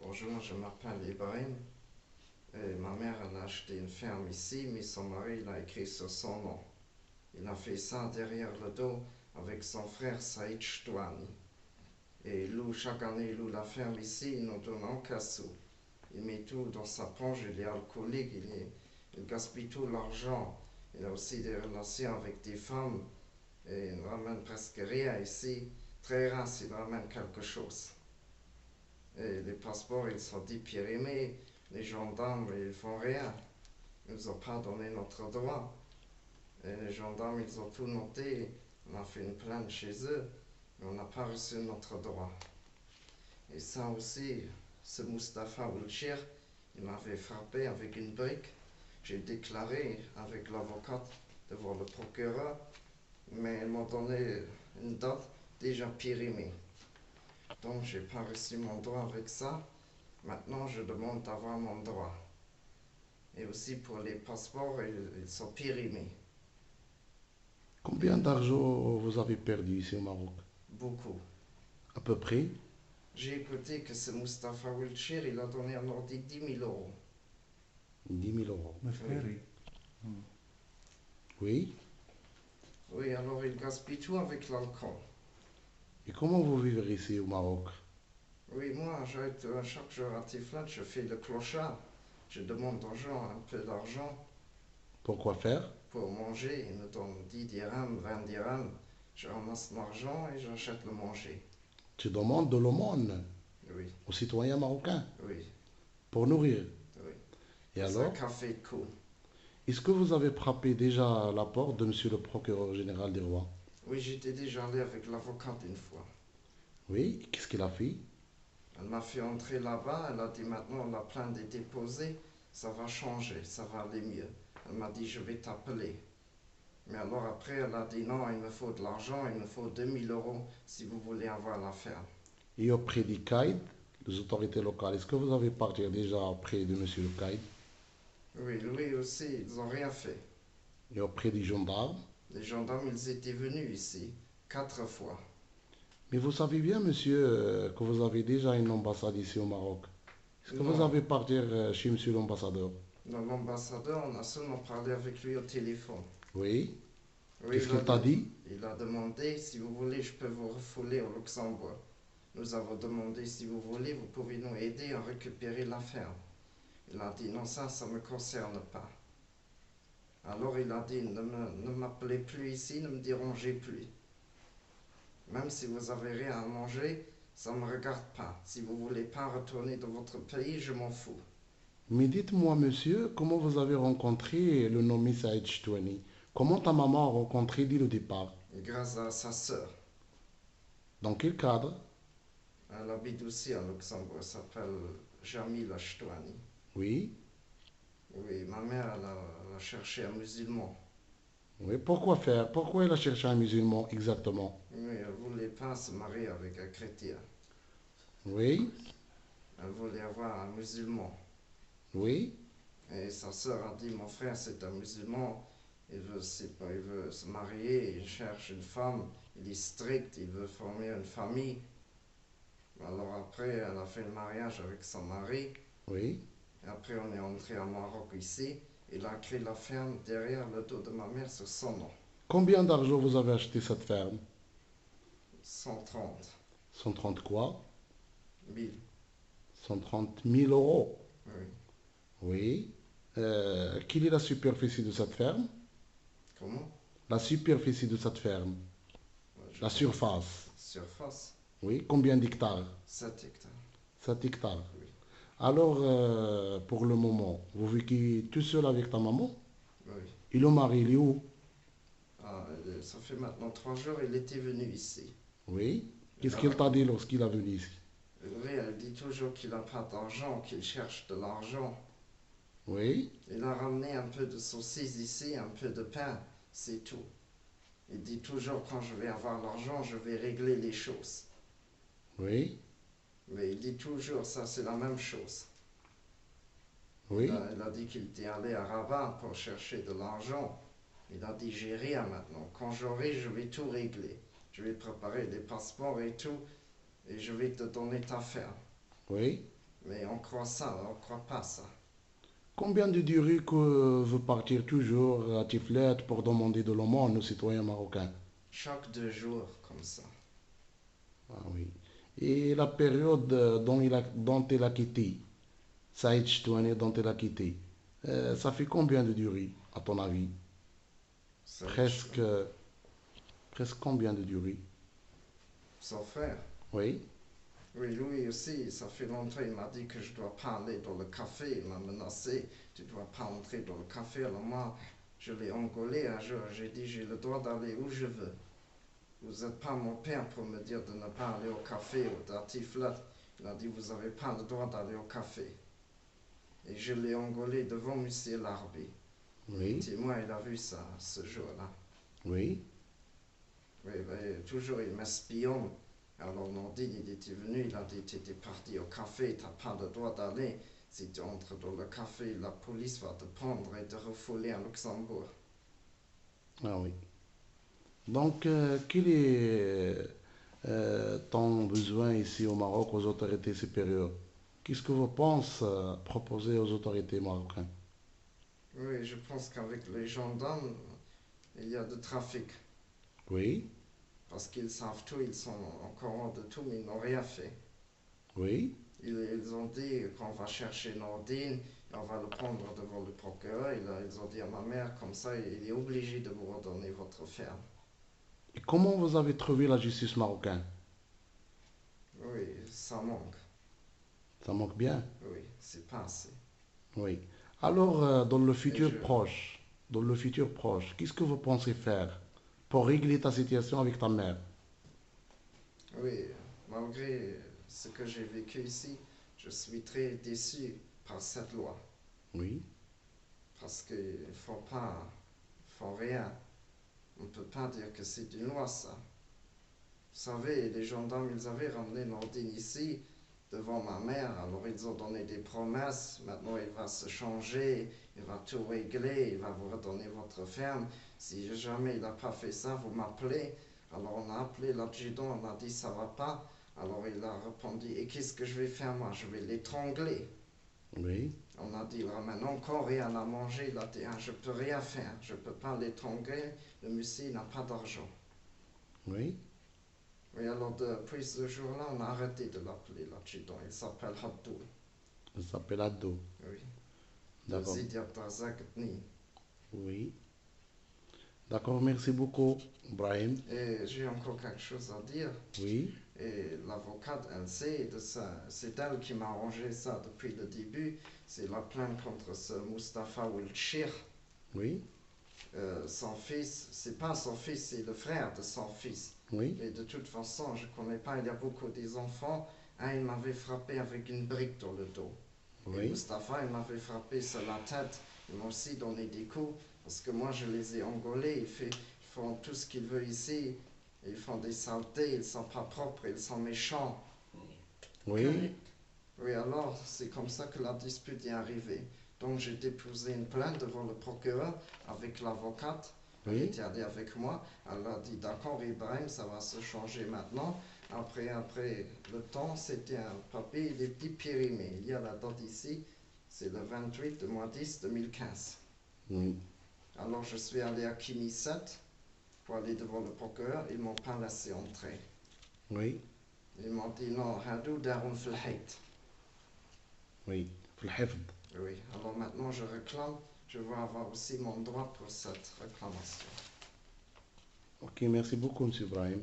Bonjour, je m'appelle Ibrahim. Et ma mère elle a acheté une ferme ici, mais son mari l'a écrit sur son nom. Il a fait ça derrière le dos avec son frère Saïd Chtouani. Et il loue chaque année, il loue la ferme ici, il nous donne aucun sou. Il met tout dans sa poche, il est alcoolique, il gaspille tout l'argent. Il a aussi des relations avec des femmes et il ne ramène presque rien ici. Très rare s'il ramène quelque chose. Et les passeports, ils sont dit périmés. Les gendarmes, ils font rien. Ils nous ont pas donné notre droit. Et les gendarmes, ils ont tout noté. On a fait une plainte chez eux, mais on n'a pas reçu notre droit. Et ça aussi, ce Mustapha Wilchir, il m'avait frappé avec une brique. J'ai déclaré avec l'avocate devant le procureur, mais ils m'ont donné une date déjà périmée. Donc, j'ai pas reçu mon droit avec ça. Maintenant, je demande d'avoir mon droit. Et aussi pour les passeports, ils sont périmés. Combien d'argent vous avez perdu ici au Maroc? Beaucoup. À peu près J'ai écouté que ce Mustapha Wiltshire, il a donné un ordi 10 000 euros. 10 000 euros. Oui. مفتري. مم. Oui. Oui, alors il gaspille tout avec l'alcool. Et comment vous vivez ici au Maroc? Oui, moi, chaque jour à Tiflat, je fais le clochard. Je demande aux gens un peu d'argent Pourquoi faire? pour manger. Ils me donnent 10 dirhams, 20 dirhams. Je ramasse l'argent et j'achète le manger. Tu demandes de l'aumône Oui, aux citoyens marocains oui, pour nourrir. oui. Et C'est un alors, café de coup. est-ce que vous avez frappé déjà à la porte de monsieur le procureur général des rois? Oui, j'étais déjà allé avec l'avocate une fois. Oui. Qu'est-ce qu'il a fait? Elle m'a fait entrer là-bas, elle a dit maintenant la plainte est déposée, ça va changer, ça va aller mieux. Elle m'a dit je vais t'appeler. Mais alors après elle a dit non, il me faut de l'argent, il me faut 2 000 euros si vous voulez avoir la ferme. Et auprès des CAID, des autorités locales, est-ce que vous avez parti déjà auprès de monsieur le CAID Oui, lui aussi, ils n'ont rien fait. et auprès des gendarmes? Les gendarmes, ils étaient venus ici, 4 fois. Mais vous savez bien, monsieur, que vous avez déjà une ambassade ici au Maroc. Est-ce que vous Non, avez partir chez monsieur l'ambassadeur? non, l'ambassadeur, on a seulement parlé avec lui au téléphone. Oui. Oui, Qu'est-ce qu'il t'a dit? il a demandé si vous voulez, je peux vous refouler au Luxembourg. Nous avons demandé si vous voulez, vous pouvez nous aider à récupérer la ferme. Il a dit non, ça ne me concerne pas. Alors il a dit ne m'appelez plus ici, ne me dérangez plus. Même si vous avez rien à manger, ça ne me regarde pas. Si vous ne voulez pas retourner dans votre pays, je m'en fous. Mais dites-moi, monsieur, comment vous avez rencontré le nommé Saïd Chtouani? Comment ta maman a rencontré dès le départ? Et grâce à sa sœur, Dans quel cadre? elle habite aussi à Luxembourg, elle s'appelle Jamila Chtouani. Oui. Oui, ma mère, elle a cherché un musulman. Oui, pourquoi faire? Pourquoi elle a cherché un musulman exactement? Oui, elle ne voulait pas se marier avec un chrétien. Oui, Elle voulait avoir un musulman. oui. Et sa sœur a dit, mon frère c'est un musulman, il veut se marier, il cherche une femme, il est strict, il veut former une famille. Alors après, elle a fait le mariage avec son mari, Oui. et après on est entré au Maroc ici, il a créé la ferme derrière le dos de ma mère sur son nom, Combien d'argent vous avez acheté cette ferme? 130 130 quoi? 000. 130 000 euros. Oui. Oui. Quelle est la superficie de cette ferme? Comment? La superficie de cette ferme. Je La connais. surface. Surface, Oui. Combien d'hectares? 7 hectares. 7 hectares. Oui. Alors, pour le moment, vous vivez tout seul avec ta maman? Oui. Et le mari, il est où? Ah, ça fait maintenant 3 jours, il était venu ici. Oui. Qu'est-ce qu'il Là, t'a dit lorsqu'il est venu ici? oui, elle dit toujours qu'il n'a pas d'argent, qu'il cherche de l'argent. Oui. Il a ramené un peu de saucisse ici, un peu de pain, c'est tout. Il dit toujours quand je vais avoir l'argent, je vais régler les choses. Oui. Mais il dit toujours ça, c'est la même chose. Oui. Il a dit qu'il était allé à Rabat pour chercher de l'argent. Il a dit j'ai rien maintenant. Quand j'aurai, je vais tout régler. Je vais préparer des passeports et tout, et je vais te donner ta ferme. Oui. Mais on croit ça, on croit pas ça. Combien de durée que veut partir toujours à Tiflet pour demander de l'aumône aux citoyens marocains? Chaque 2 jours, comme ça. Ah oui. Et la période dont il a quitté, Saïd Chitouani dont il a quitté, ça fait combien de durée, à ton avis? Ça va être Presque, presque combien de durée? son frère. Oui, Oui, lui aussi, ça fait longtemps, il m'a dit que je dois pas aller dans le café. Il m'a menacé, tu dois pas entrer dans le café. Alors moi, je l'ai engueulé un jour. J'ai dit, j'ai le droit d'aller où je veux. Vous n'êtes pas mon père pour me dire de ne pas aller au café ou à Tiflat. Il a dit, vous n'avez pas le droit d'aller au café. Et je l'ai engueulé devant Monsieur Larbi. Il est oui, témoin, il a vu ça ce jour-là. oui. Oui, mais toujours il m'espionne. Alors Nordine, il était venu, il a dit, tu étais parti au café, tu n'as pas le droit d'aller. Si tu entres dans le café, la police va te prendre et te refouler à Luxembourg. Ah oui. Donc, quel est ton besoin ici au Maroc aux autorités supérieures? Qu'est-ce que vous pensez proposer aux autorités marocaines? Oui, je pense qu'avec les gendarmes, il y a de trafic. Oui, Parce qu'ils savent tout, ils sont encore hors de tout, mais ils n'ont rien fait. oui. Ils ont dit qu'on va chercher Nordine et on va le prendre devant le procureur. Ils ont dit à ma mère, comme ça, il est obligé de vous redonner votre ferme. Et comment vous avez trouvé la justice marocaine? Oui, ça manque. Ça manque bien. Oui, c'est pas assez. Oui. Alors, Et je, dans le futur proche, qu'est-ce que vous pensez faire pour régler ta situation avec ta mère? oui, malgré ce que j'ai vécu ici, je suis très déçu par cette loi. Oui, Parce qu'il ne faut pas, il faut rien. On ne peut pas dire que c'est une loi, ça. Vous savez, les gendarmes, ils avaient ramené Nordine ici, devant ma mère, alors ils ont donné des promesses. Maintenant, il va se changer, il va tout régler, il va vous redonner votre ferme. Si jamais il n'a pas fait ça, vous m'appelez. Alors on a appelé l'adjudant, on a dit ça va pas. Alors il a répondu, et qu'est-ce que je vais faire moi? Je vais l'étrangler. oui, On a dit, il ramène encore rien à manger. Il a dit, ah, je peux rien faire, je peux pas l'étrangler. Le monsieur n'a pas d'argent. oui. Oui, alors depuis ce jour-là, on a arrêté de l'appeler l'adjudant. Il s'appelle Haddoul. Ça s'appelle Ado. Oui, de D'accord. Zidia Tazakni. Oui. D'accord, merci beaucoup, Brahim. Et j'ai encore quelque chose à dire. Oui, Et l'avocate, elle sait de ça. C'est elle qui m'a arrangé ça depuis le début. C'est la plainte contre ce Mustapha Wiltshire. oui, Son fils, c'est pas son fils, c'est le frère de son fils. oui, Mais de toute façon, je connais pas, il y a beaucoup des enfants. Un, il m'avait frappé avec une brique dans le dos. Et oui, Mustapha, il m'avait frappé sur la tête. Il m'a aussi donné des coups. Parce que moi, je les ai engolés. Ils font tout ce qu'ils veulent ici. Ils font des saletés. Ils sont pas propres. Ils sont méchants. oui, Oui, alors, c'est comme ça que la dispute est arrivée. Donc, j'ai déposé une plainte devant le procureur avec l'avocate. Elle oui. était allée avec moi. Elle a dit, d'accord, Ibrahim, ça va se changer maintenant. Après le temps, c'était un papier, des petits périmés. Il y a la date ici, c'est le 28 de mois 10 2015. Oui. Alors, je suis allé à Kimi 7 pour aller devant le procureur. Ils m'ont pas laissé entrer. Oui, Ils m'ont dit, non, Hadou Daroun Filhait. oui. في الحفظ. Oui, alors maintenant je réclame, je veux avoir aussi mon droit pour cette réclamation. Ok, merci beaucoup, Monsieur Brahim.